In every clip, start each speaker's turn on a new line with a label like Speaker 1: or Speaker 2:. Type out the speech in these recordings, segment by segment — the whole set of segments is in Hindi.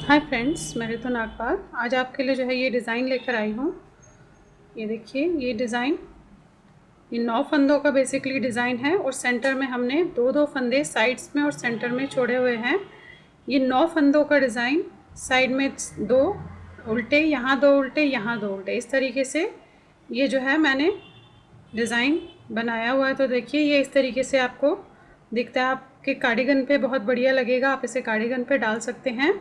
Speaker 1: हाय फ्रेंड्स, मैं रितु नागपाल आज आपके लिए जो है ये डिज़ाइन लेकर आई हूँ। ये देखिए, ये डिज़ाइन ये 9 फंदों का बेसिकली डिज़ाइन है और सेंटर में हमने दो दो फंदे साइड्स में और सेंटर में छोड़े हुए हैं। ये 9 फंदों का डिज़ाइन, साइड में 2 उल्टे, यहाँ 2 उल्टे, यहाँ 2 उल्टे, इस तरीके से ये जो है मैंने डिज़ाइन बनाया हुआ है। तो देखिए, ये इस तरीके से आपको दिखता है। आपके कार्डिगन पे बहुत बढ़िया लगेगा, आप इसे कार्डिगन पे डाल सकते हैं।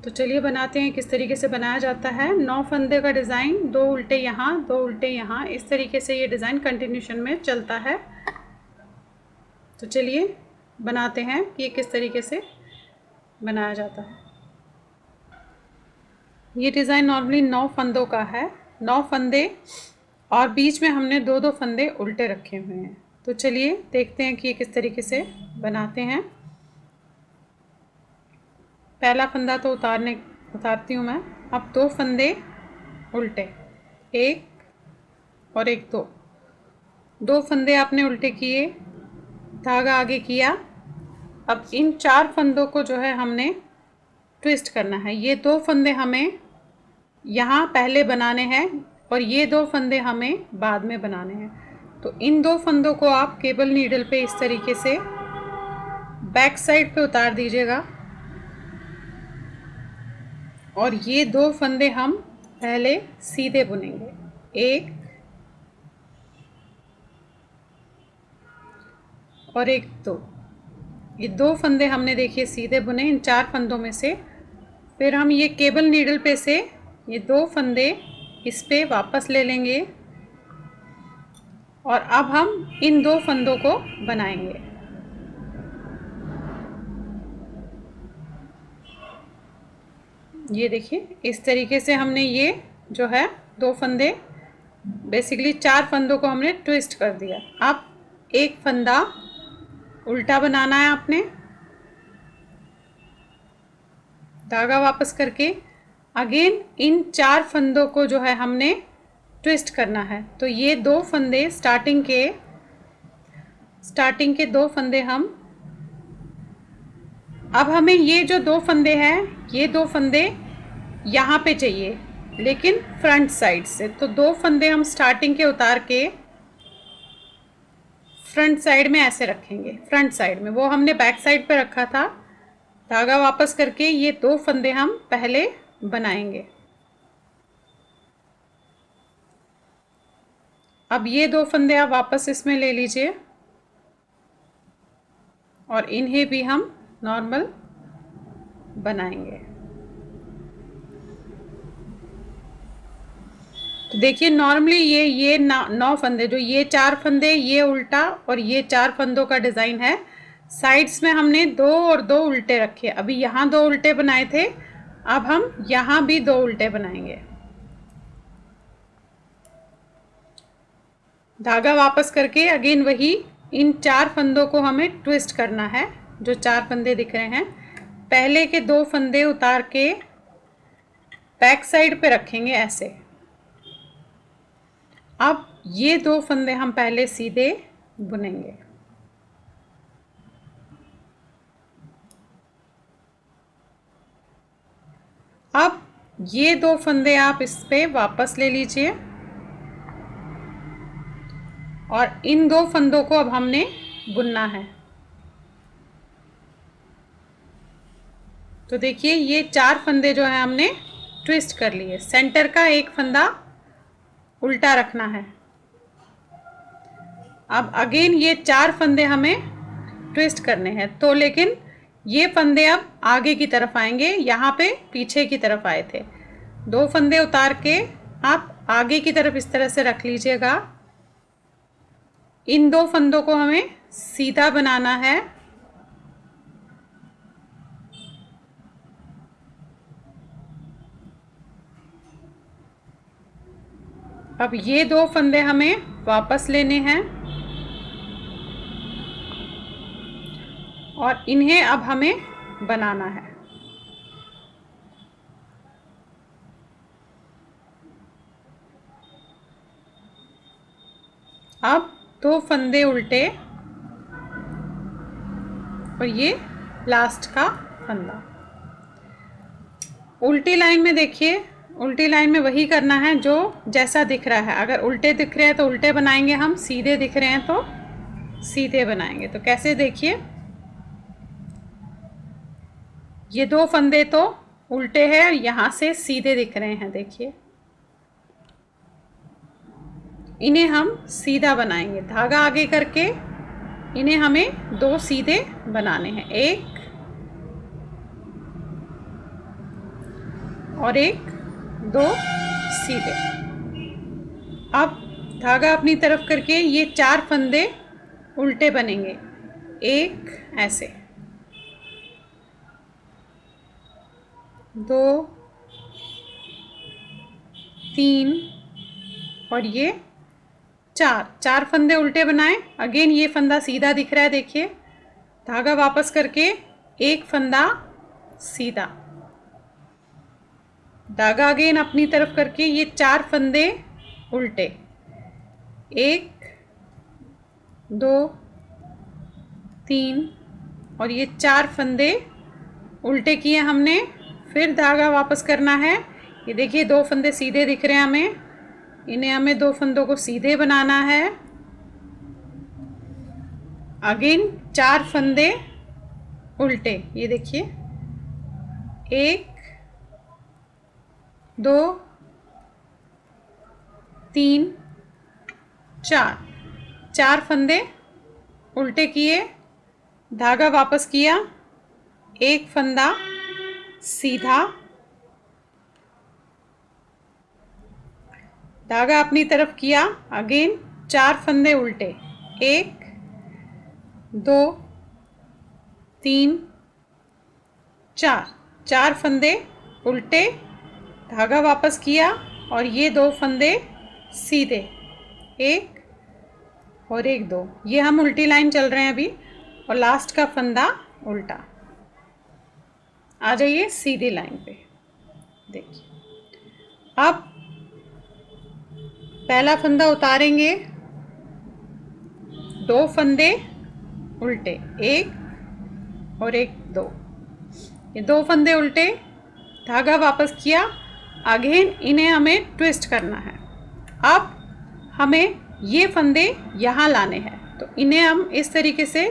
Speaker 1: तो चलिए बनाते हैं किस तरीके से बनाया जाता है। 9 फंदे का डिज़ाइन, 2 उल्टे यहाँ, 2 उल्टे यहाँ, इस तरीके से ये डिज़ाइन कंटिन्यूशन में चलता है। तो चलिए बनाते हैं कि ये किस तरीके से बनाया जाता है। ये डिज़ाइन नॉर्मली 9 फंदों का है, 9 फंदे, और बीच में हमने 2-2 फंदे उल्टे रखे हुए हैं। तो चलिए देखते हैं कि ये किस तरीके से बनाते हैं। पहला फंदा तो उतारती हूँ मैं। अब 2 फंदे उल्टे, 1 और 1, 2 फंदे आपने उल्टे किए, धागा आगे किया। अब इन 4 फंदों को जो है हमने ट्विस्ट करना है। ये 2 फंदे हमें यहाँ पहले बनाने हैं और ये 2 फंदे हमें बाद में बनाने हैं। तो इन 2 फंदों को आप केबल नीडल पे इस तरीके से बैक साइड पे उतार दीजिएगा और ये 2 फंदे हम पहले सीधे बुनेंगे। 1 और 1, 2, ये 2 फंदे हमने देखिए सीधे बुने इन 4 फंदों में से। फिर हम ये केबल नीडल पे से ये 2 फंदे इस पे वापस ले लेंगे और अब हम इन 2 फंदों को बनाएंगे। ये देखिए, इस तरीके से हमने ये जो है 2 फंदे, बेसिकली 4 फंदों को हमने ट्विस्ट कर दिया। अब एक फंदा उल्टा बनाना है आपने, धागा वापस करके अगेन इन 4 फंदों को जो है हमने ट्विस्ट करना है। तो ये 2 फंदे स्टार्टिंग के 2 फंदे अब हमें ये जो 2 फंदे हैं, ये 2 फंदे यहाँ पे चाहिए लेकिन फ्रंट साइड से। तो 2 फंदे हम स्टार्टिंग के उतार के फ्रंट साइड में ऐसे रखेंगे। फ्रंट साइड में, वो हमने बैक साइड पे रखा था। धागा वापस करके ये 2 फंदे हम पहले बनाएंगे। अब ये 2 फंदे आप वापस इसमें ले लीजिए और इन्हें भी हम नॉर्मल बनाएंगे। तो देखिए, नॉर्मली ये 9 फंदे, जो ये 4 फंदे, ये उल्टा और ये 4 फंदों का डिज़ाइन है। साइड्स में हमने 2 और 2 उल्टे रखे। अभी यहाँ 2 उल्टे बनाए थे, अब हम यहाँ भी 2 उल्टे बनाएंगे। धागा वापस करके अगेन वही इन 4 फंदों को हमें ट्विस्ट करना है। जो 4 फंदे दिख रहे हैं, पहले के 2 फंदे उतार के बैक साइड पे रखेंगे ऐसे। अब ये 2 फंदे हम पहले सीधे बुनेंगे। अब ये 2 फंदे आप इस पे वापस ले लीजिए और इन 2 फंदों को अब हमने बुनना है। तो देखिए, ये 4 फंदे जो है हमने ट्विस्ट कर लिए। सेंटर का एक फंदा उल्टा रखना है। अब अगेन ये 4 फंदे हमें ट्विस्ट करने हैं। तो लेकिन ये फंदे अब आगे की तरफ आएंगे, यहाँ पे पीछे की तरफ आए थे। 2 फंदे उतार के आप आगे की तरफ इस तरह से रख लीजिएगा। इन 2 फंदों को हमें सीधा बनाना है। अब ये 2 फंदे हमें वापस लेने हैं और इन्हें अब हमें बनाना है। अब 2 फंदे उल्टे और ये लास्ट का फंदा। उल्टी लाइन में देखिए, उल्टी लाइन में वही करना है जो जैसा दिख रहा है। अगर उल्टे दिख रहे हैं तो उल्टे बनाएंगे हम, सीधे दिख रहे हैं तो सीधे बनाएंगे। तो कैसे, देखिए ये 2 फंदे तो उल्टे हैं, यहाँ से सीधे दिख रहे हैं, देखिए इन्हें हम सीधा बनाएंगे। धागा आगे करके इन्हें हमें 2 सीधे बनाने हैं, एक और एक, 2 सीधे। अब धागा अपनी तरफ करके ये 4 फंदे उल्टे बनेंगे, एक ऐसे, 2 3 और ये 4 फंदे उल्टे बनाए। अगेन ये फंदा सीधा दिख रहा है, देखिए धागा वापस करके एक फंदा सीधा, धागा अगेन अपनी तरफ करके ये 4 फंदे उल्टे, 1 2 3 और ये 4 फंदे उल्टे किए हमने। फिर धागा वापस करना है, ये देखिए 2 फंदे सीधे दिख रहे हैं हमें, इन्हें हमें 2 फंदों को सीधे बनाना है। अगेन 4 फंदे उल्टे, ये देखिए 1 2 3 4 फंदे उल्टे किए, धागा वापस किया, एक फंदा सीधा, धागा अपनी तरफ किया, अगेन 4 फंदे उल्टे, 1 2 3 4 फंदे उल्टे, धागा वापस किया और ये 2 फंदे सीधे, 1 और 1 2। ये हम उल्टी लाइन चल रहे हैं अभी, और लास्ट का फंदा उल्टा। आ जाइए सीधी लाइन पे, देखिए अब पहला फंदा उतारेंगे, 2 फंदे उल्टे, 1 और 1 2, ये 2 फंदे उल्टे, धागा वापस किया, अगेन इन्हें हमें ट्विस्ट करना है। अब हमें ये फंदे यहाँ लाने हैं, तो इन्हें हम इस तरीके से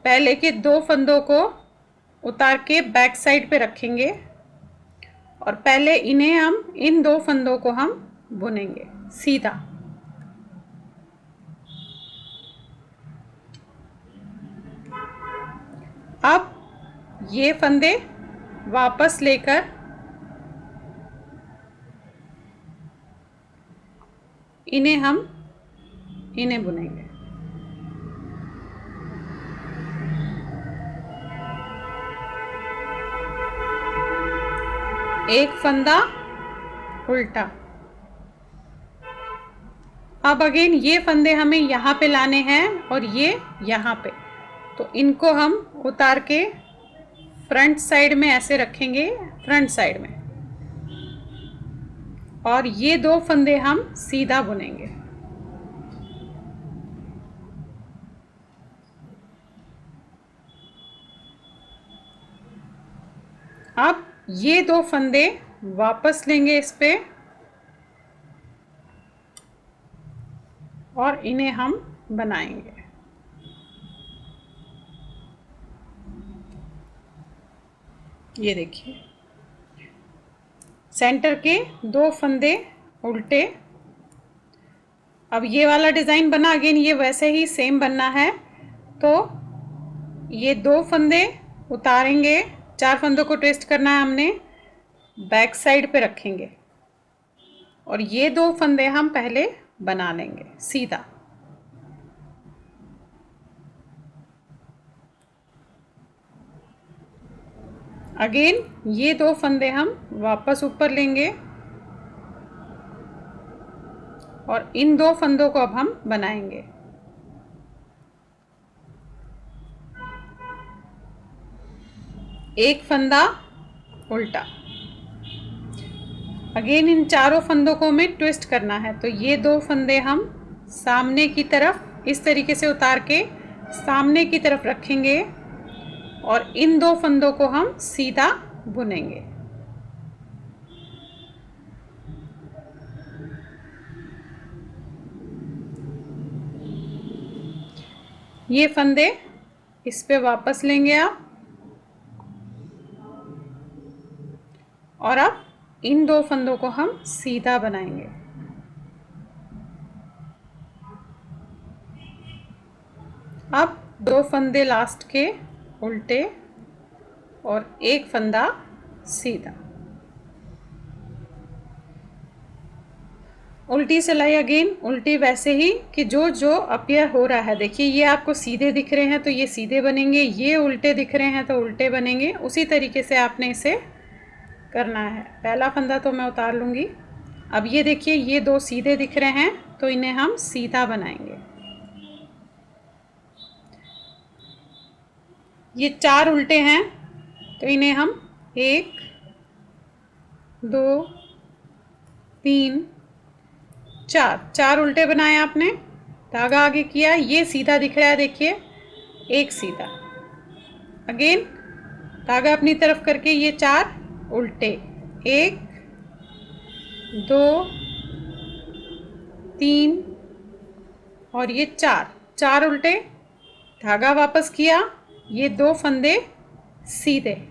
Speaker 1: पहले के 2 फंदों को उतार के बैक साइड पे रखेंगे और पहले इन्हें हम, इन 2 फंदों को हम बुनेंगे सीधा। अब ये फंदे वापस लेकर इन्हें बुनेंगे। एक फंदा उल्टा। अब अगेन ये फंदे हमें यहाँ पे लाने हैं और ये यहाँ पे, तो इनको हम उतार के फ्रंट साइड में ऐसे रखेंगे, फ्रंट साइड में, और ये 2 फंदे हम सीधा बुनेंगे। अब ये 2 फंदे वापस लेंगे इस पे और इन्हें हम बनाएंगे। ये देखिए सेंटर के 2 फंदे उल्टे। अब ये वाला डिज़ाइन बना, अगेन ये वैसे ही सेम बनना है, तो ये 2 फंदे उतारेंगे, 4 फंदों को ट्विस्ट करना है हमने, बैक साइड पे रखेंगे और ये 2 फंदे हम पहले बना लेंगे सीधा। अगेन ये 2 फंदे हम वापस ऊपर लेंगे और इन 2 फंदों को अब हम बनाएंगे। एक फंदा उल्टा। अगेन इन चारों फंदों को हमें ट्विस्ट करना है, तो ये 2 फंदे हम सामने की तरफ इस तरीके से उतार के सामने की तरफ रखेंगे और इन 2 फंदों को हम सीधा बुनेंगे। ये फंदे इस पे वापस लेंगे आप, और अब इन 2 फंदों को हम सीधा बनाएंगे। अब 2 फंदे लास्ट के उल्टे और एक फंदा सीधा। उल्टी सिलाई अगेन उल्टी वैसे ही कि जो जो अपीयर हो रहा है। देखिए ये आपको सीधे दिख रहे हैं तो ये सीधे बनेंगे, ये उल्टे दिख रहे हैं तो उल्टे बनेंगे। उसी तरीके से आपने इसे करना है। पहला फंदा तो मैं उतार लूँगी। अब ये देखिए ये 2 सीधे दिख रहे हैं तो इन्हें हम सीधा बनाएंगे। ये 4 उल्टे हैं तो इन्हें हम 1 2 3 4 उल्टे बनाए आपने, धागा आगे किया, ये सीधा दिख रहा है देखिए, एक सीधा। अगेन धागा अपनी तरफ करके ये 4 उल्टे, 1 2 3 और ये 4 उल्टे, धागा वापस किया, ये 2 फंदे सीधे,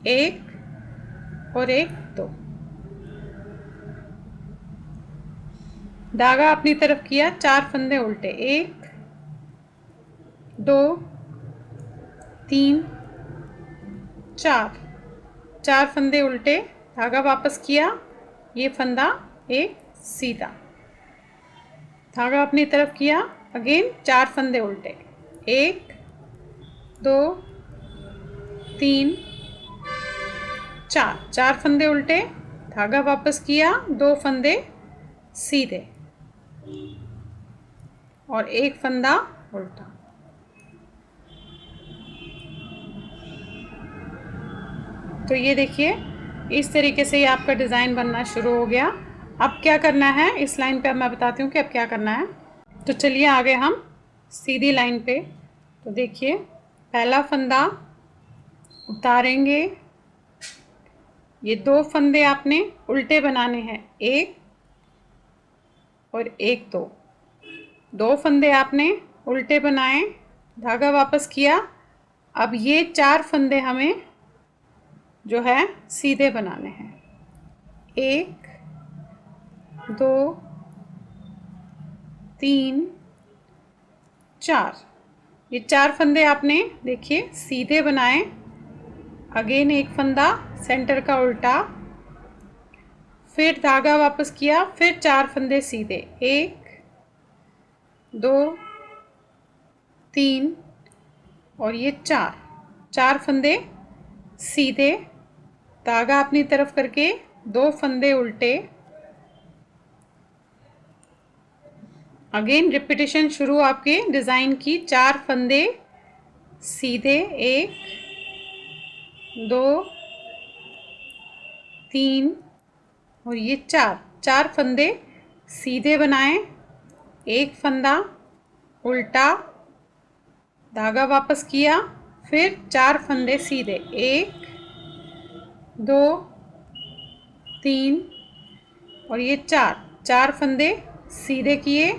Speaker 1: 1 और 1 2, धागा अपनी तरफ किया, 4 फंदे उल्टे, 1 2 3 4 फंदे उल्टे, धागा वापस किया, ये फंदा एक सीधा, धागा अपनी तरफ किया, अगेन 4 फंदे उल्टे, 1 2 3 4 फंदे उल्टे, धागा वापस किया, 2 फंदे सीधे और एक फंदा उल्टा। तो ये देखिए इस तरीके से ये आपका डिज़ाइन बनना शुरू हो गया। अब क्या करना है इस लाइन पे, अब मैं बताती हूँ कि अब क्या करना है। तो चलिए आगे हम सीधी लाइन पे। तो देखिए पहला फंदा उतारेंगे, ये 2 फंदे आपने उल्टे बनाने हैं, 1 और 1 2 फंदे आपने उल्टे बनाए, धागा वापस किया। अब ये 4 फंदे हमें जो है सीधे बनाने हैं, 1 2 3 4, ये 4 फंदे आपने देखिए सीधे बनाए। अगेन एक फंदा सेंटर का उल्टा, फिर धागा वापस किया, फिर 4 फंदे सीधे, 1 2 3 और ये 4 फंदे सीधे, धागा अपनी तरफ करके 2 फंदे उल्टे। अगेन रिपीटेशन शुरू आपके डिज़ाइन की, 4 फंदे सीधे, 1 2 3 और ये 4 फंदे सीधे बनाए, एक फंदा उल्टा, धागा वापस किया, फिर 4 फंदे सीधे, 1 2 3 और ये 4 फंदे सीधे किए,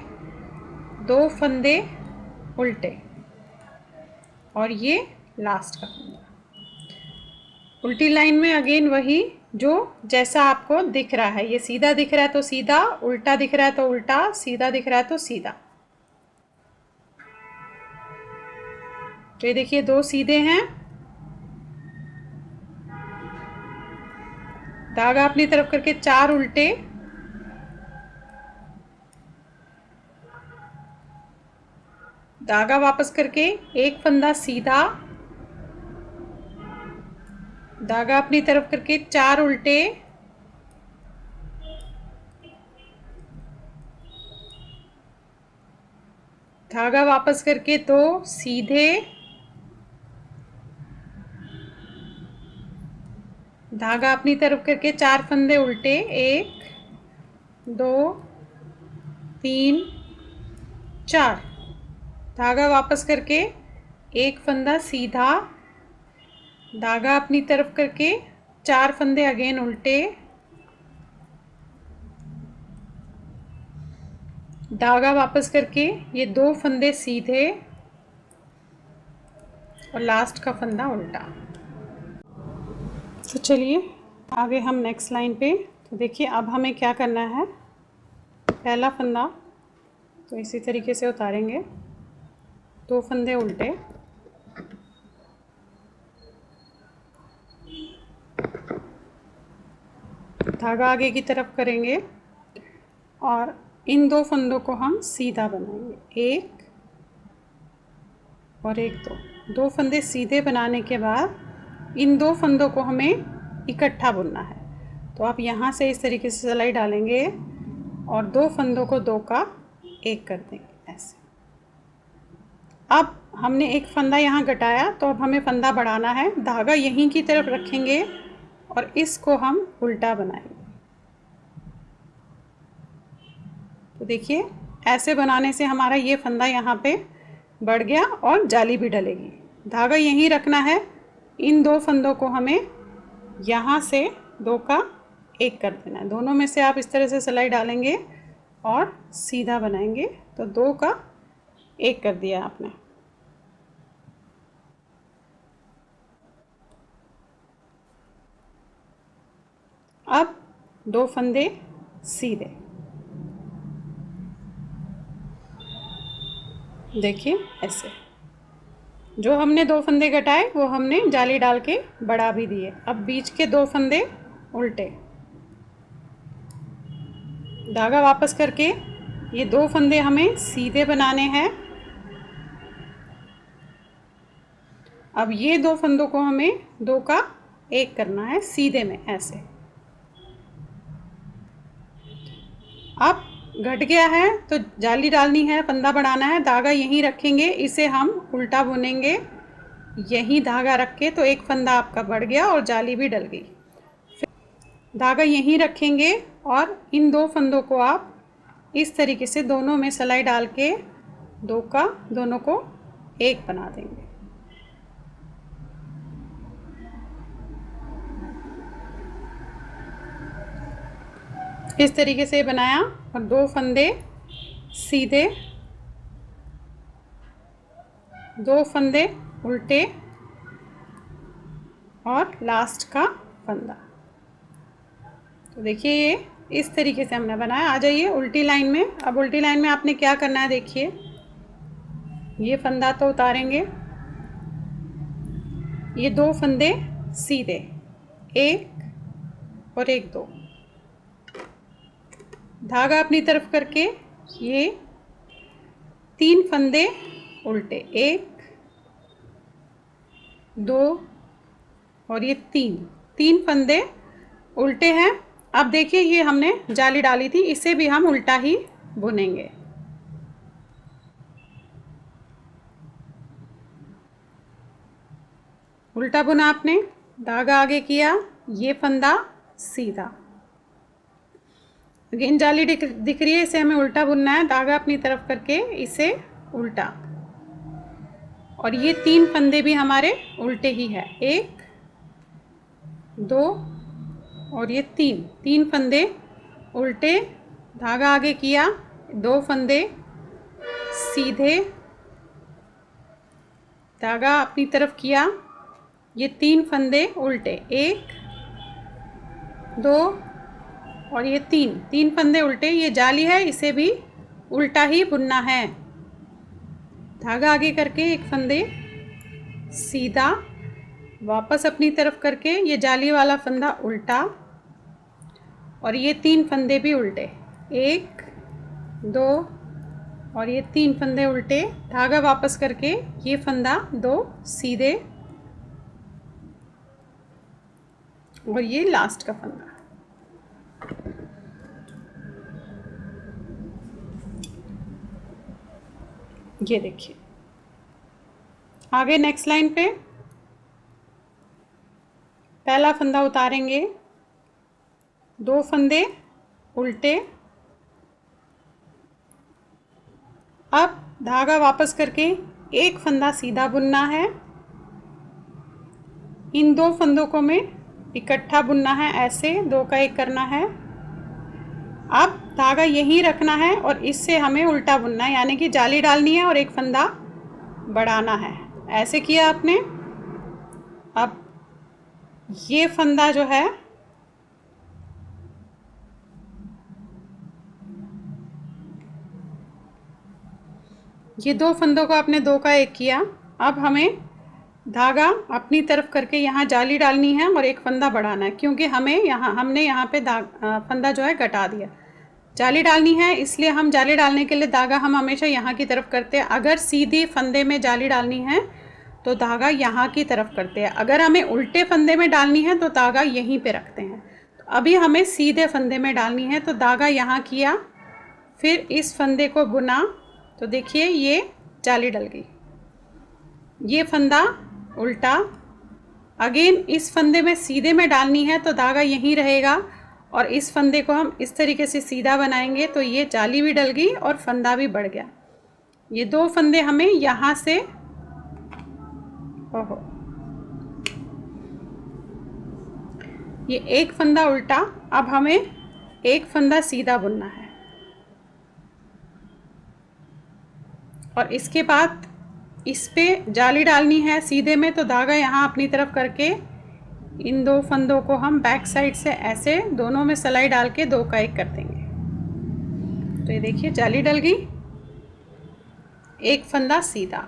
Speaker 1: 2 फंदे उल्टे और ये लास्ट का फंदा। उल्टी लाइन में अगेन वही जो जैसा आपको दिख रहा है, ये सीधा दिख रहा है तो सीधा, उल्टा दिख रहा है तो उल्टा, सीधा दिख रहा है तो सीधा। तो ये देखिए 2 सीधे हैं, धागा अपनी तरफ करके 4 उल्टे, धागा वापस करके एक फंदा सीधा, धागा अपनी तरफ करके 4 उल्टे, धागा वापस करके 2 सीधे, धागा अपनी तरफ करके 4 फंदे उल्टे, 1 2 3 4, धागा वापस करके एक फंदा सीधा, धागा अपनी तरफ करके 4 फंदे अगेन उल्टे, धागा वापस करके ये 2 फंदे सीधे और लास्ट का फंदा उल्टा। तो चलिए आगे हम नेक्स्ट लाइन पे। तो देखिए अब हमें क्या करना है, पहला फंदा तो इसी तरीके से उतारेंगे, 2 फंदे उल्टे, धागा आगे की तरफ करेंगे और इन 2 फंदों को हम सीधा बनाएंगे, 1 और 1 2 फंदे सीधे बनाने के बाद इन 2 फंदों को हमें इकट्ठा बुनना है। तो आप यहाँ से इस तरीके से सिलाई डालेंगे और 2 फंदों को 2 का 1 कर देंगे ऐसे। अब हमने एक फंदा यहाँ घटाया तो अब हमें फंदा बढ़ाना है, धागा यहीं की तरफ रखेंगे और इसको हम उल्टा बनाएंगे। तो देखिए ऐसे बनाने से हमारा ये फंदा यहाँ पे बढ़ गया और जाली भी डलेगी। धागा यहीं रखना है, इन 2 फंदों को हमें यहाँ से 2 का 1 कर देना है। दोनों में से आप इस तरह से सिलाई डालेंगे और सीधा बनाएंगे तो 2 का 1 कर दिया आपने। अब 2 फंदे सीधे, देखिए ऐसे, जो हमने 2 फंदे घटाए वो हमने जाली डाल के बढ़ा भी दिए। अब बीच के 2 फंदे उल्टे, धागा वापस करके ये 2 फंदे हमें सीधे बनाने हैं। अब ये 2 फंदों को हमें 2 का 1 करना है सीधे में ऐसे। अब घट गया है तो जाली डालनी है, फंदा बढ़ाना है, धागा यहीं रखेंगे, इसे हम उल्टा बुनेंगे यहीं धागा रख के, तो एक फंदा आपका बढ़ गया और जाली भी डल गई। फिर धागा यहीं रखेंगे और इन 2 फंदों को आप इस तरीके से दोनों में सिलाई डाल के 2 का दोनों को 1 बना देंगे। इस तरीके से बनाया और 2 फंदे सीधे, 2 फंदे उल्टे और लास्ट का फंदा। तो देखिए ये इस तरीके से हमने बनाया। आ जाइए उल्टी लाइन में। अब उल्टी लाइन में आपने क्या करना है, देखिए ये फंदा तो उतारेंगे, ये 2 फंदे सीधे, 1 और 1 2, धागा अपनी तरफ करके ये 3 फंदे उल्टे, 1 2 और ये 3 फंदे उल्टे हैं। अब देखिए ये हमने जाली डाली थी, इसे भी हम उल्टा ही बुनेंगे। उल्टा बुना आपने, धागा आगे किया, ये फंदा सीधा, अगेन जाली दिख रही है, इसे हमें उल्टा बुनना है, धागा अपनी तरफ करके इसे उल्टा, और ये 3 फंदे भी हमारे उल्टे ही है, 1 2 और ये 3 फंदे उल्टे, धागा आगे किया, 2 फंदे सीधे, धागा अपनी तरफ किया, ये 3 फंदे उल्टे, 1 2 और ये 3 फंदे उल्टे। ये जाली है, इसे भी उल्टा ही बुनना है, धागा आगे करके 1 फंदे सीधा, वापस अपनी तरफ करके ये जाली वाला फंदा उल्टा और ये 3 फंदे भी उल्टे, 1 2 और ये 3 फंदे उल्टे, धागा वापस करके ये फंदा 2 सीधे और ये लास्ट का फंदा। ये देखिए आगे नेक्स्ट लाइन पे पहला फंदा उतारेंगे, 2 फंदे उल्टे, अब धागा वापस करके 1 फंदा सीधा बुनना है, इन दो फंदों को हमें इकट्ठा बुनना है, ऐसे दो का एक करना है। अब धागा यहीं रखना है और इससे हमें उल्टा बुनना है, यानी कि जाली डालनी है और एक फंदा बढ़ाना है। ऐसे किया आपने। अब ये फंदा जो है ये दो फंदों को आपने दो का एक किया। अब हमें धागा अपनी तरफ करके यहाँ जाली डालनी है और एक फंदा बढ़ाना है, क्योंकि हमने यहाँ पे फंदा जो है घटा दिया। जाली डालनी है, इसलिए हम जाली डालने के लिए धागा हम हमेशा यहाँ की तरफ करते हैं। अगर सीधी फंदे में जाली डालनी है तो धागा यहाँ की तरफ करते हैं। अगर हमें उल्टे फंदे में डालनी है तो धागा यहीं पे रखते हैं। तो अभी हमें सीधे फंदे में डालनी है, तो धागा यहाँ किया, फिर इस फंदे को बुना, तो देखिए ये जाली डल गई। ये फंदा उल्टा, अगेन इस फंदे में सीधे में डालनी है तो धागा यहीं रहेगा और इस फंदे को हम इस तरीके से सीधा बनाएंगे, तो ये जाली भी डल गई और फंदा भी बढ़ गया। ये दो फंदे हमें यहाँ से, ओहो, ये एक फंदा उल्टा, अब हमें एक फंदा सीधा बुनना है और इसके बाद इस पे जाली डालनी है सीधे में, तो धागा यहाँ अपनी तरफ करके इन दो फंदों को हम बैक साइड से ऐसे दोनों में सिलाई डाल के दो का एक कर देंगे। तो ये देखिए जाली डल गई, एक फंदा सीधा,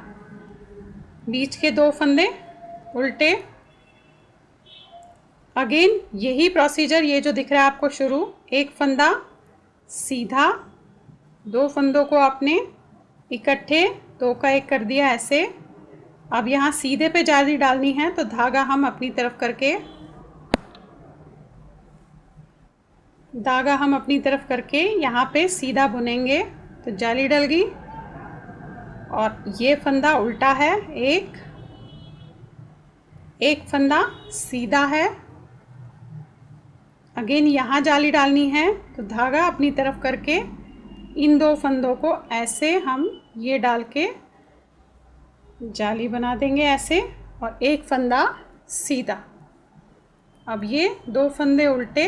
Speaker 1: बीच के दो फंदे उल्टे। अगेन यही प्रोसीजर, ये जो दिख रहा है आपको शुरू, एक फंदा सीधा, दो फंदों को आपने इकट्ठे दो का एक कर दिया ऐसे। अब यहाँ सीधे पे जाली डालनी है तो धागा हम अपनी तरफ करके यहाँ पे सीधा बुनेंगे, तो जाली डल गई और ये फंदा उल्टा है, एक फंदा सीधा है। अगेन यहाँ जाली डालनी है तो धागा अपनी तरफ करके इन दो फंदों को ऐसे हम ये डाल के जाली बना देंगे ऐसे, और एक फंदा सीधा। अब ये दो फंदे उल्टे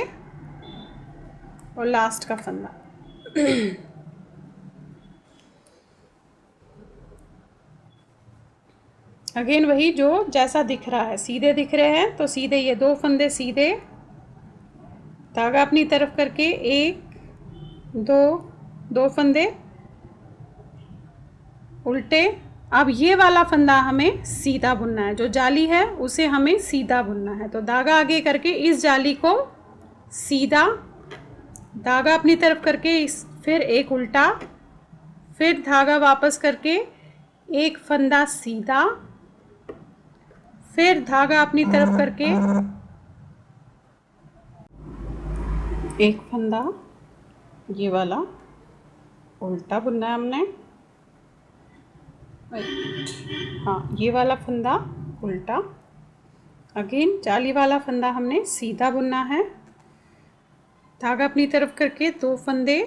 Speaker 1: और लास्ट का फंदा। अगेन वही जो जैसा दिख रहा है, सीधे दिख रहे हैं तो सीधे, ये दो फंदे सीधे, धागा अपनी तरफ करके एक दो फंदे उल्टे। अब ये वाला फंदा हमें सीधा बुनना है, जो जाली है उसे हमें सीधा बुनना है। तो धागा आगे करके इस जाली को सीधा, धागा अपनी तरफ करके फिर एक उल्टा, फिर धागा वापस करके एक फंदा सीधा, फिर धागा अपनी तरफ करके एक फंदा ये वाला उल्टा बुनना है हमने। हाँ, ये वाला फंदा उल्टा, अगेन जाली वाला फंदा हमने सीधा बुनना है। धागा अपनी तरफ करके दो फंदे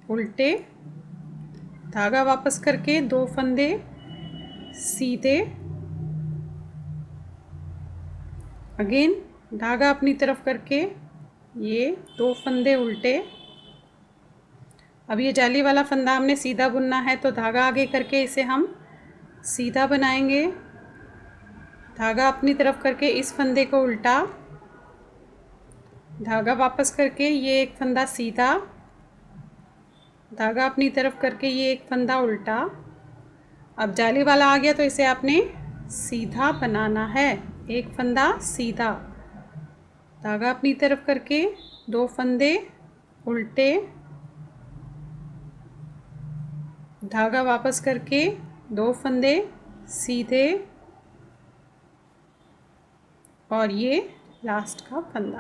Speaker 1: उल्टे, धागा वापस करके दो फंदे सीधे, अगेन धागा अपनी तरफ करके ये दो फंदे उल्टे। अब ये जाली वाला फंदा हमने सीधा बुनना है, तो धागा आगे करके इसे हम सीधा बनाएंगे। धागा अपनी तरफ करके इस फंदे को उल्टा, धागा वापस करके ये एक फंदा सीधा, धागा अपनी तरफ करके ये एक फंदा उल्टा। अब जाली वाला आ गया तो इसे आपने सीधा बनाना है, एक फंदा सीधा, धागा अपनी तरफ करके दो फंदे उल्टे, धागा वापस करके दो फंदे सीधे, और ये लास्ट का फंदा।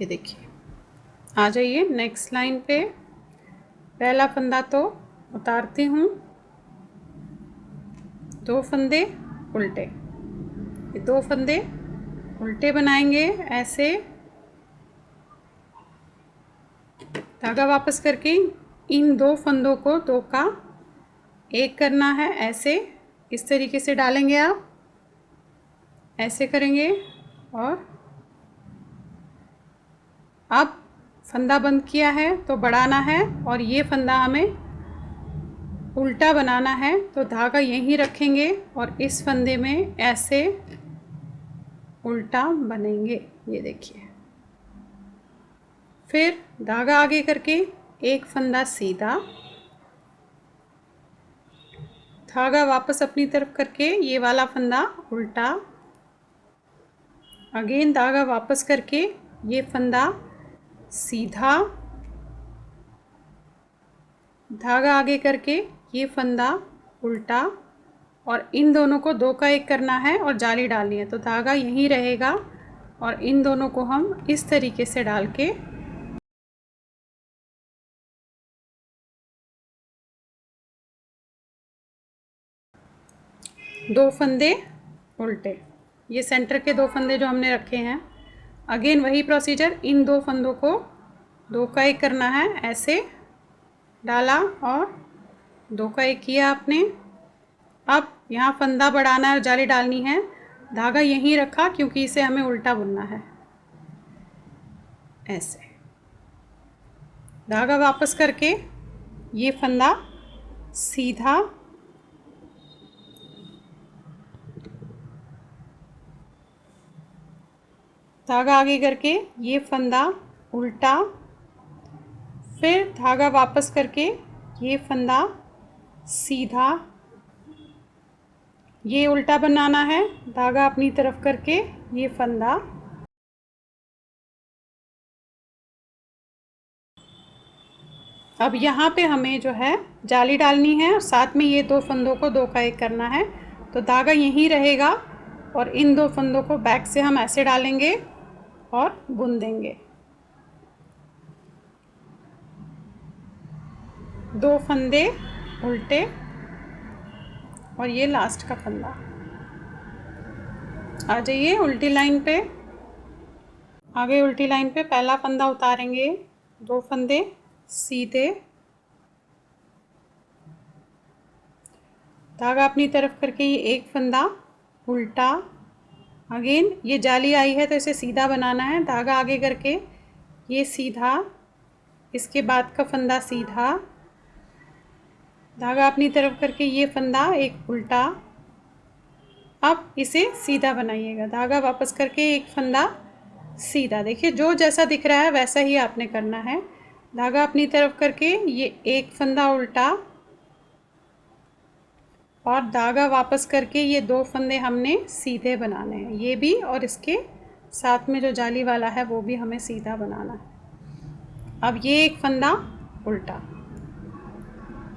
Speaker 1: ये देखिए, आ जाइए नेक्स्ट लाइन पे। पहला फंदा तो उतारती हूँ, दो फंदे उल्टे, ये दो फंदे उल्टे बनाएंगे ऐसे, धागा वापस करके इन दो फंदों को दो का एक करना है ऐसे, इस तरीके से डालेंगे आप, ऐसे करेंगे और अब फंदा बंद किया है तो बढ़ाना है और ये फंदा हमें उल्टा बनाना है, तो धागा यहीं रखेंगे और इस फंदे में ऐसे उल्टा बनेंगे, ये देखिए। फिर धागा आगे करके एक फंदा सीधा, धागा वापस अपनी तरफ करके ये वाला फंदा उल्टा, अगेन धागा वापस करके ये फंदा सीधा, धागा आगे करके ये फंदा उल्टा, और इन दोनों को दो का एक करना है और जाली डालनी है, तो धागा यहीं रहेगा और इन दोनों को हम इस तरीके से डाल के दो फंदे उल्टे, ये सेंटर के दो फंदे जो हमने रखे हैं। अगेन वही प्रोसीजर, इन दो फंदों को दो का एक करना है, ऐसे डाला और दो का एक किया आपने। अब यहाँ फंदा बढ़ाना है और जाली डालनी है, धागा यहीं रखा क्योंकि इसे हमें उल्टा बुनना है, ऐसे धागा वापस करके ये फंदा सीधा, धागा आगे करके ये फंदा उल्टा, फिर धागा वापस करके ये फंदा सीधा, ये उल्टा बनाना है, धागा अपनी तरफ करके ये फंदा, अब यहाँ पे हमें जो है जाली डालनी है और साथ में ये दो फंदों को दो का एक करना है, तो धागा यहीं रहेगा और इन दो फंदों को बैक से हम ऐसे डालेंगे और बुन देंगे। दो फंदे उल्टे और ये लास्ट का फंदा। आ जाइए उल्टी लाइन पे, आगे उल्टी लाइन पे पहला फंदा उतारेंगे, दो फंदे सीधे, धागा अपनी तरफ करके ये एक फंदा उल्टा, अगेन ये जाली आई है तो इसे सीधा बनाना है, धागा आगे करके ये सीधा, इसके बाद का फंदा सीधा, धागा अपनी तरफ करके ये फंदा एक उल्टा, अब इसे सीधा बनाइएगा, धागा वापस करके एक फंदा सीधा, देखिए जो जैसा दिख रहा है वैसा ही आपने करना है, धागा अपनी तरफ करके ये एक फंदा उल्टा और धागा वापस करके ये दो फंदे हमने सीधे बनाने हैं, ये भी और इसके साथ में जो जाली वाला है वो भी हमें सीधा बनाना है। अब ये एक फंदा उल्टा,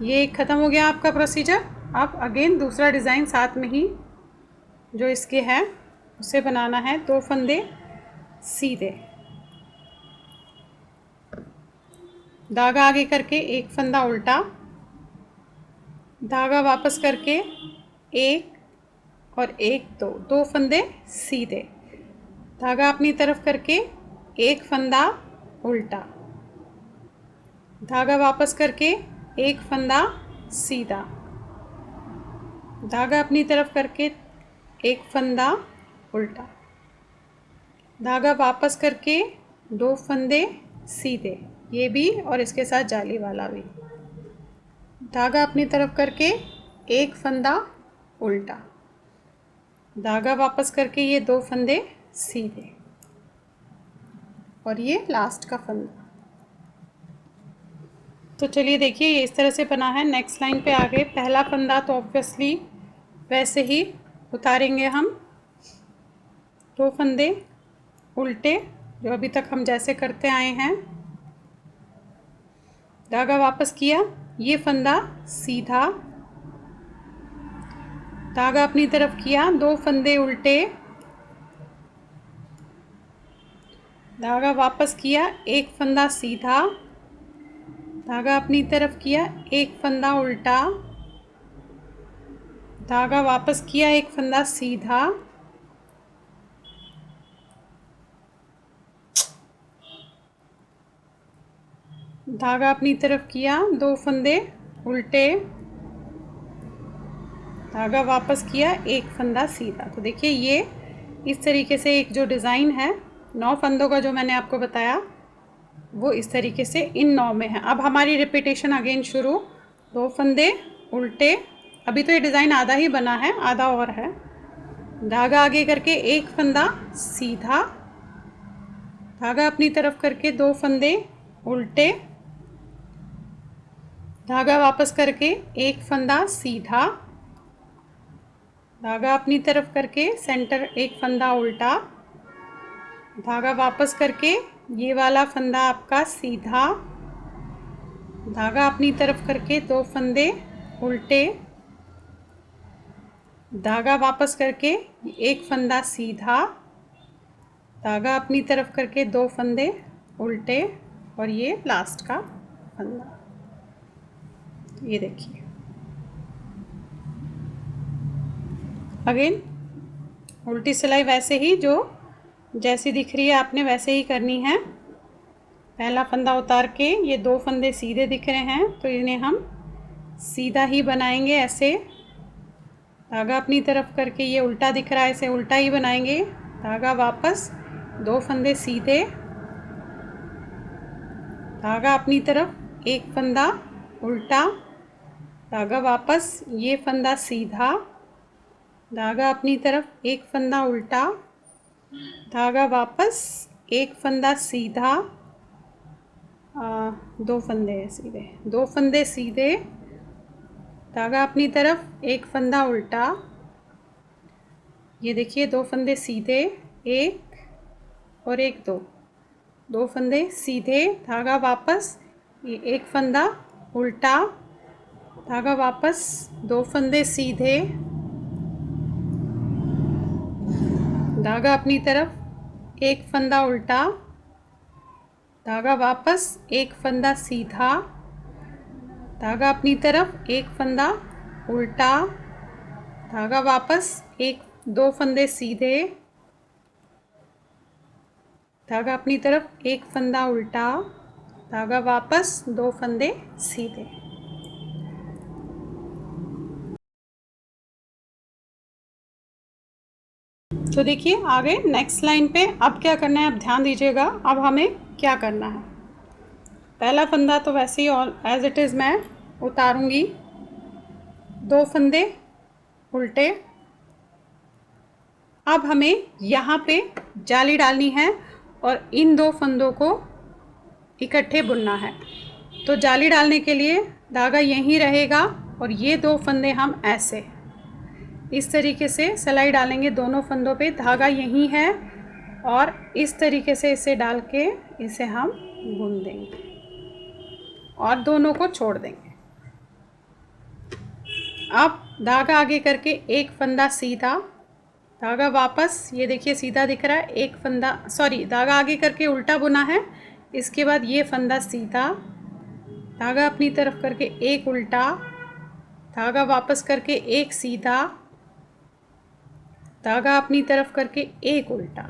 Speaker 1: ये एक ख़त्म हो गया आपका प्रोसीजर। अब अगेन दूसरा डिज़ाइन साथ में ही जो इसके है उसे बनाना है, दो फंदे सीधे, धागा आगे करके एक फंदा उल्टा, धागा वापस करके एक और एक दो, दो फंदे सीधे, धागा अपनी तरफ करके एक फंदा उल्टा, धागा वापस करके एक फंदा सीधा, धागा अपनी तरफ करके एक फंदा उल्टा, धागा वापस करके दो फंदे सीधे, ये भी और इसके साथ जाली वाला भी, धागा अपनी तरफ करके एक फंदा उल्टा, धागा वापस करके ये दो फंदे सीधे और ये लास्ट का फंदा। तो चलिए देखिए ये इस तरह से बना है। नेक्स्ट लाइन पे आगे पहला फंदा तो ऑब्वियसली वैसे ही उतारेंगे हम, दो फंदे उल्टे जो अभी तक हम जैसे करते आए हैं, धागा वापस किया, ये फंदा सीधा, धागा अपनी तरफ किया, दो फंदे उल्टे, धागा वापस किया, एक फंदा सीधा, धागा अपनी तरफ किया, एक फंदा उल्टा, धागा वापस किया, एक फंदा सीधा, धागा अपनी तरफ किया, दो फंदे उल्टे, धागा वापस किया, एक फंदा सीधा। तो देखिए ये इस तरीके से एक जो डिज़ाइन है 9 फंदों का जो मैंने आपको बताया वो इस तरीके से इन 9 में है। अब हमारी रिपीटेशन अगेन शुरू। 2 फंदे उल्टे, अभी तो ये डिज़ाइन आधा ही बना है, आधा और है। धागा आगे करके एक फंदा सीधा, धागा अपनी तरफ करके 2 फंदे उल्टे, धागा वापस करके एक फंदा सीधा, धागा अपनी तरफ करके सेंटर एक फंदा उल्टा, धागा वापस करके ये वाला फंदा आपका सीधा, धागा अपनी तरफ करके 2 फंदे उल्टे, धागा वापस करके एक फंदा सीधा, धागा अपनी तरफ करके 2 फंदे उल्टे और ये लास्ट का फंदा। ये देखिए अगेन उल्टी सिलाई वैसे ही जो जैसी दिख रही है आपने वैसे ही करनी है। पहला फंदा उतार के ये 2 फंदे सीधे दिख रहे हैं तो इन्हें हम सीधा ही बनाएंगे ऐसे। धागा अपनी तरफ करके ये उल्टा दिख रहा है, इसे उल्टा ही बनाएंगे। धागा वापस 2 फंदे सीधे, धागा अपनी तरफ एक फंदा उल्टा, धागा वापस ये फंदा सीधा, धागा अपनी तरफ एक फंदा उल्टा, धागा वापस एक फंदा सीधा, 2 फंदे हैं सीधे, 2 फंदे सीधे, धागा अपनी तरफ एक फंदा उल्टा। ये देखिए 2 फंदे सीधे, एक और एक, 2 फंदे सीधे, धागा वापस ये एक फंदा उल्टा, धागा वापस 2 फंदे सीधे, धागा अपनी तरफ एक फंदा उल्टा, धागा वापस एक फंदा सीधा, धागा अपनी तरफ एक फंदा उल्टा, धागा वापस 2 फंदे सीधे, धागा अपनी तरफ एक फंदा उल्टा, धागा वापस 2 फंदे सीधे। तो देखिए आगे नेक्स्ट लाइन पे अब क्या करना है, आप ध्यान दीजिएगा। अब हमें क्या करना है, पहला फंदा तो वैसे ही और एज इट इज़ मैं उतारूंगी, 2 फंदे उल्टे। अब हमें यहाँ पे जाली डालनी है और इन 2 फंदों को इकट्ठे बुनना है। तो जाली डालने के लिए धागा यहीं रहेगा और ये 2 फंदे हम ऐसे इस तरीके से सिलाई डालेंगे दोनों फंदों पे। धागा यहीं है और इस तरीके से इसे डाल के इसे हम बुन देंगे और दोनों को छोड़ देंगे। अब धागा आगे करके एक फंदा सीधा, धागा वापस ये देखिए सीधा दिख रहा है, एक फंदा सॉरी धागा आगे करके उल्टा बुना है, इसके बाद ये फंदा सीधा, धागा अपनी तरफ करके एक उल्टा, धागा वापस करके एक सीधा, धागा अपनी तरफ करके एक उल्टा।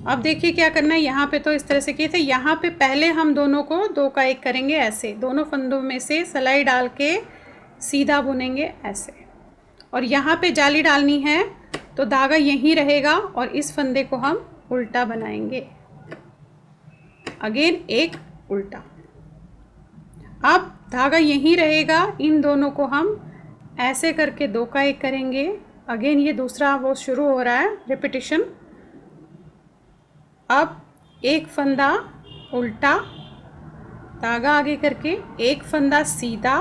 Speaker 1: अब देखिए क्या करना है, यहाँ पे तो इस तरह से किए थे, यहाँ पे पहले हम दोनों को 2 का 1 करेंगे ऐसे, दोनों फंदों में से सिलाई डाल के सीधा बुनेंगे ऐसे। और यहाँ पे जाली डालनी है तो धागा यहीं रहेगा और इस फंदे को हम उल्टा बनाएंगे, अगेन एक उल्टा। अब धागा यहीं रहेगा, इन दोनों को हम ऐसे करके 2 का 1 करेंगे, अगेन ये दूसरा वो शुरू हो रहा है रिपीटिशन। अब एक फंदा उल्टा, धागा आगे करके एक फंदा सीधा,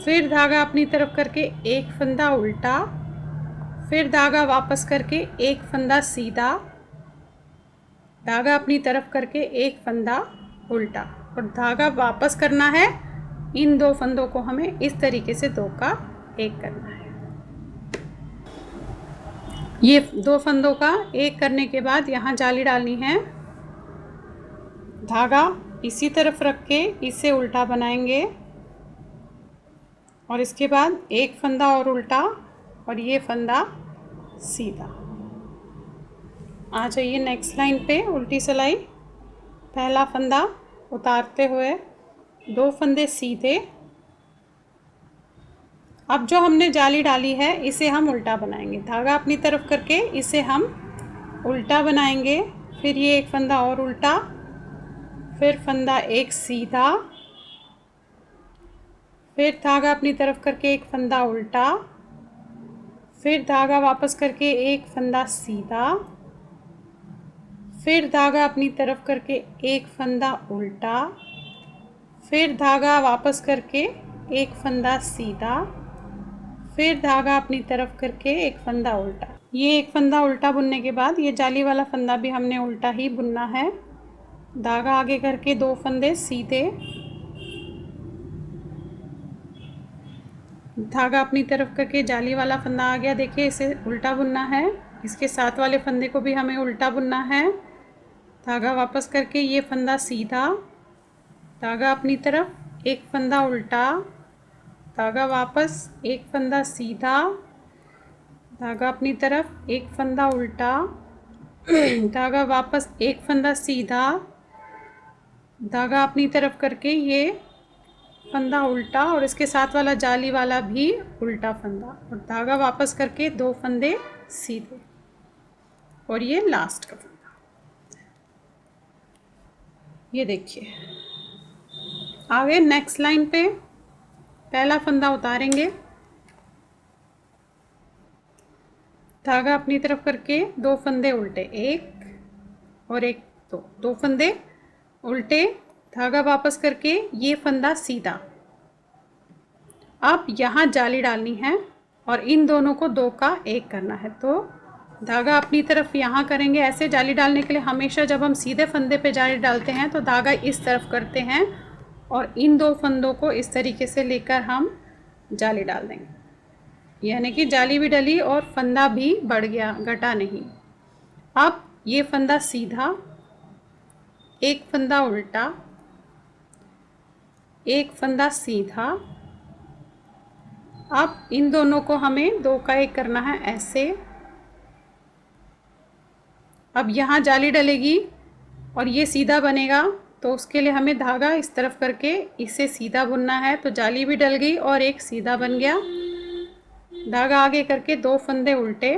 Speaker 1: फिर धागा अपनी तरफ करके एक फंदा उल्टा, फिर धागा वापस करके एक फंदा सीधा, धागा अपनी तरफ करके एक फंदा उल्टा और धागा वापस करना है। इन 2 फंदों को हमें इस तरीके से 2 का 1 करना है। ये 2 फंदों का 1 करने के बाद यहाँ जाली डालनी है, धागा इसी तरफ रख के इसे उल्टा बनाएंगे और इसके बाद एक फंदा और उल्टा और ये फंदा सीधा। आ जाइए नेक्स्ट लाइन पे, उल्टी सिलाई। पहला फंदा उतारते हुए 2 फंदे सीधे, अब जो हमने जाली डाली है इसे हम उल्टा बनाएंगे, धागा अपनी तरफ करके इसे हम उल्टा बनाएंगे। फिर ये एक फंदा और उल्टा, फिर फंदा एक सीधा, फिर धागा अपनी तरफ करके एक फंदा उल्टा, फिर धागा वापस करके एक फंदा सीधा, फिर धागा अपनी तरफ करके एक फंदा उल्टा, फिर धागा वापस करके एक फंदा सीधा, फिर धागा अपनी तरफ करके एक फंदा उल्टा। ये एक फंदा उल्टा बुनने के बाद ये जाली वाला फंदा भी हमने उल्टा ही बुनना है। धागा आगे करके 2 फंदे सीधे, धागा अपनी तरफ करके जाली वाला फंदा आ गया, देखिए इसे उल्टा बुनना है। इसके साथ वाले फंदे को भी हमें उल्टा बुनना है। धागा वापस करके ये फंदा सीधा, धागा अपनी तरफ एक फंदा उल्टा, धागा वापस एक फंदा सीधा, धागा अपनी तरफ एक फंदा उल्टा, धागा वापस एक फंदा सीधा, धागा अपनी तरफ करके ये फंदा उल्टा और इसके साथ वाला जाली वाला भी उल्टा फंदा, और धागा वापस करके 2 फंदे सीधे, और ये लास्ट का फंदा। ये देखिए आगे नेक्स्ट लाइन पे पहला फंदा उतारेंगे, धागा अपनी तरफ करके 2 फंदे उल्टे, एक और एक, 2 फंदे उल्टे, धागा वापस करके ये फंदा सीधा। अब यहाँ जाली डालनी है और इन दोनों को 2 का 1 करना है, तो धागा अपनी तरफ यहाँ करेंगे। ऐसे जाली डालने के लिए हमेशा जब हम सीधे फंदे पे जाली डालते हैं तो धागा इस तरफ करते हैं और इन 2 फंदों को इस तरीके से लेकर हम जाली डाल देंगे, यानी कि जाली भी डली और फंदा भी बढ़ गया, घटा नहीं। अब ये फंदा सीधा, एक फंदा उल्टा, एक फंदा सीधा। अब इन दोनों को हमें 2 का 1 करना है ऐसे। अब यहाँ जाली डलेगी और ये सीधा बनेगा, तो उसके लिए हमें धागा इस तरफ करके इसे सीधा बुनना है, तो जाली भी डल गई और एक सीधा बन गया। धागा आगे करके 2 फंदे उल्टे,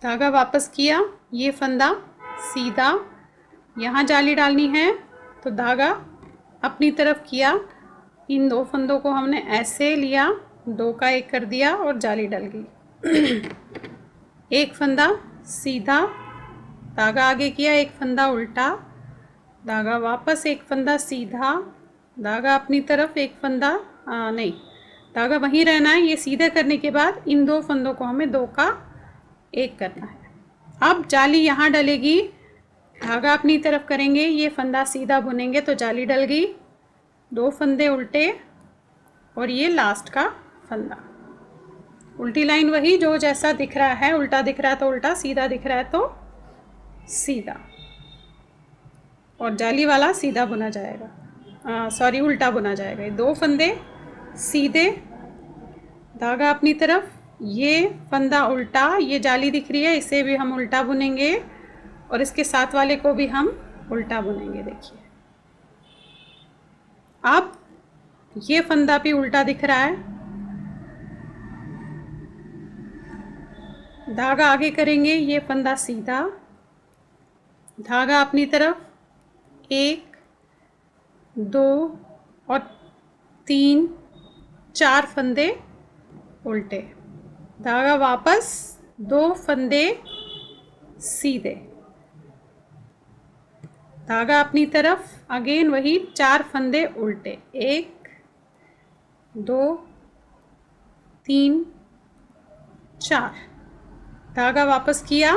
Speaker 1: धागा वापस किया, ये फंदा सीधा, यहाँ जाली डालनी है तो धागा अपनी तरफ किया, इन 2 फंदों को हमने ऐसे लिया, 2 का 1 कर दिया और जाली डल गई। एक फंदा सीधा, धागा आगे किया, एक फंदा उल्टा, धागा वापस एक फंदा सीधा, धागा अपनी तरफ एक फंदा नहीं, धागा वहीं रहना है। ये सीधा करने के बाद इन 2 फंदों को हमें 2 का 1 करना है। अब जाली यहाँ डलेगी, धागा अपनी तरफ करेंगे, ये फंदा सीधा बुनेंगे तो जाली डल गई, 2 फंदे उल्टे और ये लास्ट का फंदा। उल्टी लाइन वही जो जैसा दिख रहा है, उल्टा दिख रहा है तो उल्टा, सीधा दिख रहा है तो सीधा, और जाली वाला सीधा बुना जाएगा, सॉरी उल्टा बुना जाएगा। 2 फंदे सीधे, धागा अपनी तरफ, ये फंदा उल्टा, ये जाली दिख रही है इसे भी हम उल्टा बुनेंगे और इसके साथ वाले को भी हम उल्टा बुनेंगे। देखिए अब ये फंदा भी उल्टा दिख रहा है, धागा आगे करेंगे, ये फंदा सीधा, धागा अपनी तरफ 1 2 और 3 4 फंदे उल्टे, धागा वापस 2 फंदे सीधे, धागा अपनी तरफ अगेन वही 4 फंदे उल्टे, 1 2 3 4, धागा वापस किया,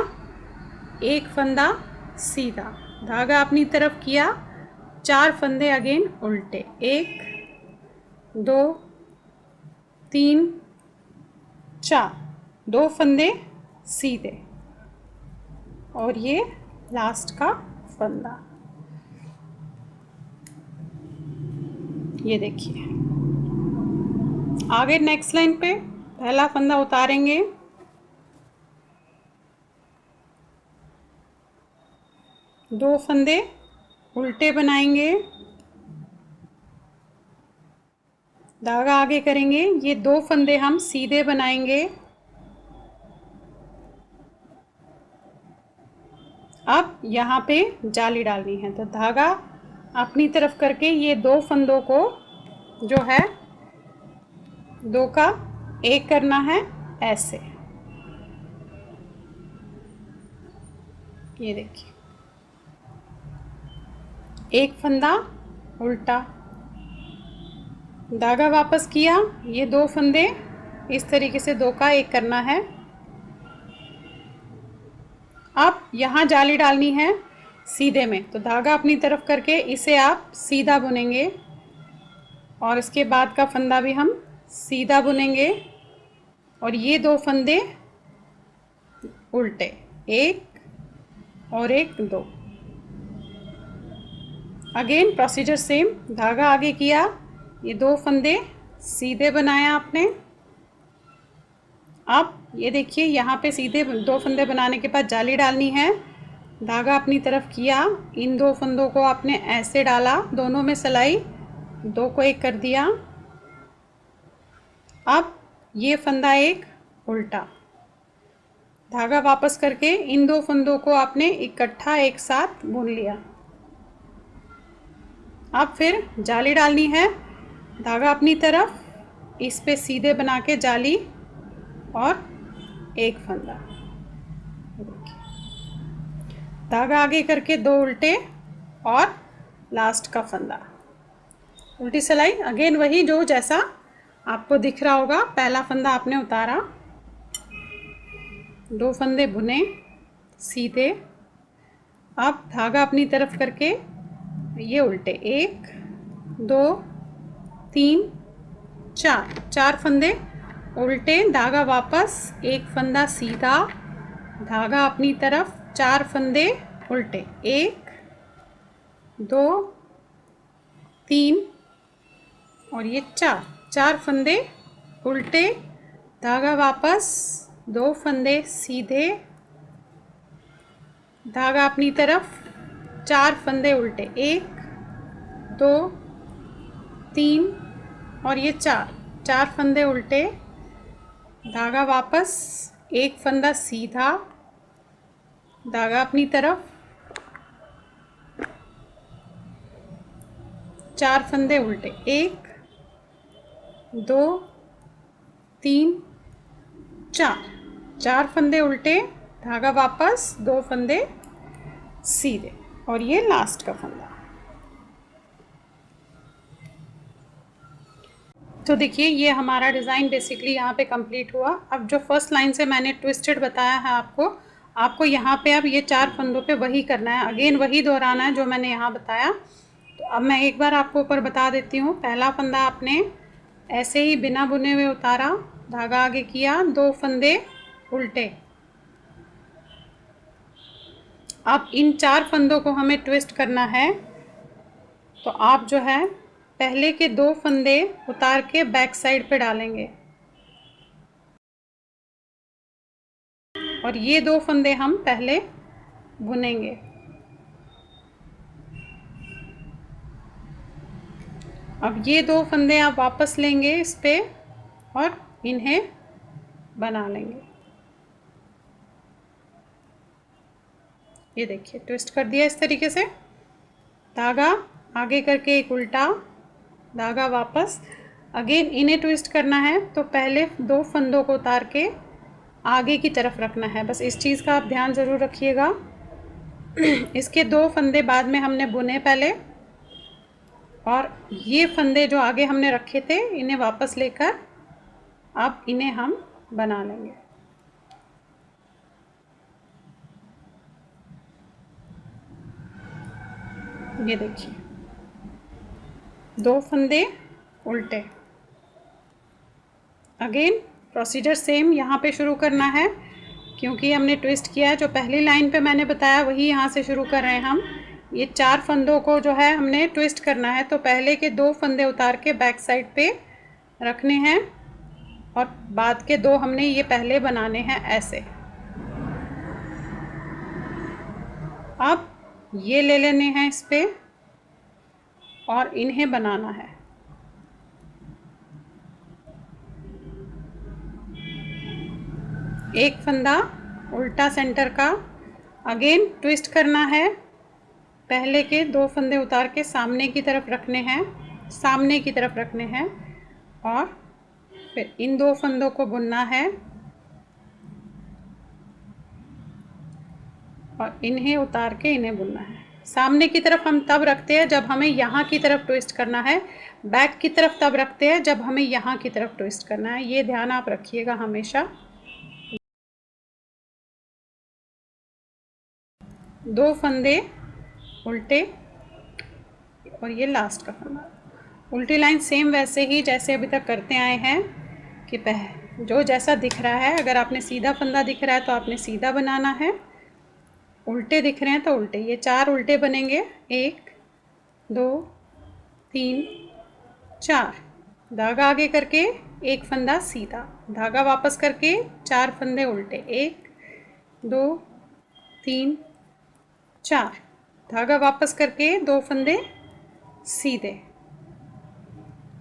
Speaker 1: एक फंदा सीधा, धागा अपनी तरफ किया, 4 फंदे अगेन उल्टे, 1 2 3 4, 2 फंदे सीधे और ये लास्ट का फंदा। ये देखिए आगे नेक्स्ट लाइन पे पहला फंदा उतारेंगे, दो फंदे उल्टे बनाएंगे, धागा आगे करेंगे, ये 2 फंदे हम सीधे बनाएंगे। अब यहाँ पे जाली डालनी है, तो धागा अपनी तरफ करके ये 2 फंदों को जो है 2 का 1 करना है ऐसे। ये देखिए, एक फंदा उल्टा, धागा वापस किया, ये 2 फंदे इस तरीके से 2 का 1 करना है। अब यहाँ जाली डालनी है सीधे में, तो धागा अपनी तरफ करके इसे आप सीधा बुनेंगे और इसके बाद का फंदा भी हम सीधा बुनेंगे और ये 2 फंदे उल्टे, 1 और 1 2। अगेन प्रोसीजर सेम, धागा आगे किया, ये 2 फंदे सीधे बनाया आपने। अब ये देखिए, यहाँ पे सीधे 2 फंदे बनाने के बाद जाली डालनी है, धागा अपनी तरफ किया, इन 2 फंदों को आपने ऐसे डाला, दोनों में सिलाई 2 को 1 कर दिया। अब ये फंदा 1 उल्टा, धागा वापस करके इन 2 फंदों को आपने इकट्ठा एक साथ बुन लिया। अब फिर जाली डालनी है, धागा अपनी तरफ, इस पे सीधे बना के जाली और 1 फंदा, धागा आगे करके 2 उल्टे और लास्ट का फंदा, उल्टी सिलाई। अगेन वही जो जैसा आपको दिख रहा होगा, पहला फंदा आपने उतारा, 2 फंदे बुने सीधे, अब धागा अपनी तरफ करके ये उल्टे, 1 2 3 4 फंदे उल्टे, धागा वापस, 1 फंदा सीधा, धागा अपनी तरफ, 4 फंदे उल्टे, 1 2 3 और ये 4 फंदे उल्टे, धागा वापस, 2 फंदे सीधे, धागा अपनी तरफ, 4 फंदे उल्टे, 1 2 3 और ये 4 फंदे उल्टे, धागा वापस, 1 फंदा सीधा, धागा अपनी तरफ, 4 फंदे उल्टे, 1 2 3 4 फंदे उल्टे, धागा वापस, 2 फंदे सीधे और ये लास्ट का फंदा। तो देखिए, ये हमारा डिज़ाइन बेसिकली यहाँ पे कंप्लीट हुआ। अब जो फर्स्ट लाइन से मैंने ट्विस्टेड बताया है आपको यहाँ पे अब ये 4 फंदों पे वही करना है, अगेन वही दोहराना है जो मैंने यहाँ बताया। तो अब मैं एक बार आपको ऊपर बता देती हूँ। पहला फंदा आपने ऐसे ही बिना बुने हुए उतारा, धागा आगे किया, 2 फंदे उल्टे। अब इन 4 फंदों को हमें ट्विस्ट करना है, तो आप जो है पहले के 2 फंदे उतार के बैक साइड पे डालेंगे और ये 2 फंदे हम पहले बुनेंगे। अब ये 2 फंदे आप वापस लेंगे इस पे और इन्हें बना लेंगे। ये देखिए, ट्विस्ट कर दिया इस तरीके से, धागा आगे करके एक उल्टा, धागा वापस, अगेन इन्हें ट्विस्ट करना है, तो पहले 2 फंदों को उतार के आगे की तरफ रखना है, बस इस चीज़ का आप ध्यान ज़रूर रखिएगा। इसके 2 फंदे बाद में हमने बुने पहले, और ये फंदे जो आगे हमने रखे थे इन्हें वापस लेकर अब इन्हें हम बना लेंगे। ये देखिए, 2 फंदे उल्टे, अगेन प्रोसीजर सेम यहाँ पे शुरू करना है, क्योंकि हमने ट्विस्ट किया है। जो पहली लाइन पे मैंने बताया वही यहाँ से शुरू कर रहे हैं हम। ये 4 फंदों को जो है हमने ट्विस्ट करना है, तो पहले के 2 फंदे उतार के बैक साइड पे रखने हैं और बाद के 2 हमने ये पहले बनाने हैं ऐसे। अब ये ले लेने हैं इस पे और इन्हें बनाना है। एक फंदा उल्टा सेंटर का, अगेन ट्विस्ट करना है, पहले के 2 फंदे उतार के सामने की तरफ रखने हैं, सामने की तरफ रखने हैं और फिर इन 2 फंदों को बुनना है और इन्हें उतार के इन्हें बुनना है। सामने की तरफ हम तब रखते हैं जब हमें यहाँ की तरफ ट्विस्ट करना है, बैक की तरफ तब रखते हैं जब हमें यहाँ की तरफ ट्विस्ट करना है। ये ध्यान आप रखिएगा हमेशा। 2 फंदे उल्टे और ये लास्ट का फंदा। उल्टी लाइन सेम वैसे ही जैसे अभी तक करते आए हैं कि जो जैसा दिख रहा है, अगर आपने सीधा फंदा दिख रहा है तो आपने सीधा बनाना है, उल्टे दिख रहे हैं तो उल्टे। ये 4 उल्टे बनेंगे, 1 2 3 4। धागा आगे करके एक फंदा सीधा, धागा वापस करके 4 फंदे उल्टे, 1 2 3 4। धागा वापस करके 2 फंदे सीधे,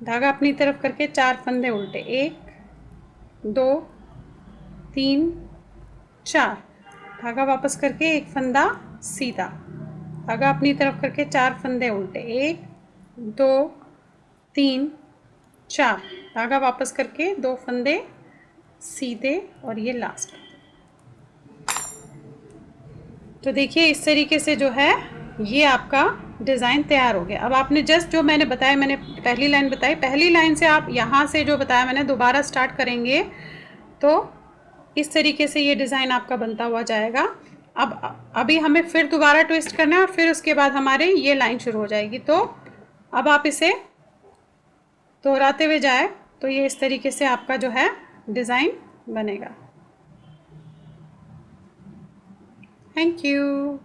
Speaker 1: धागा अपनी तरफ करके 4 फंदे उल्टे, 1 2 3 4। धागा वापस करके एक फंदा सीधा, धागा अपनी तरफ करके 4 फंदे उल्टे, 1 2 3 4। धागा वापस करके 2 फंदे सीधे और ये लास्ट। तो देखिए इस तरीके से जो है ये आपका डिज़ाइन तैयार हो गया। अब आपने जस्ट जो मैंने बताया, मैंने पहली लाइन बताई, पहली लाइन से आप यहाँ से जो बताया मैंने दोबारा स्टार्ट करेंगे तो इस तरीके से ये डिज़ाइन आपका बनता हुआ जाएगा। अब अभी हमें फिर दोबारा ट्विस्ट करना है और फिर उसके बाद हमारे ये लाइन शुरू हो जाएगी। तो अब आप इसे दोहराते हुए जाए तो ये इस तरीके से आपका जो है डिज़ाइन बनेगा। Thank you.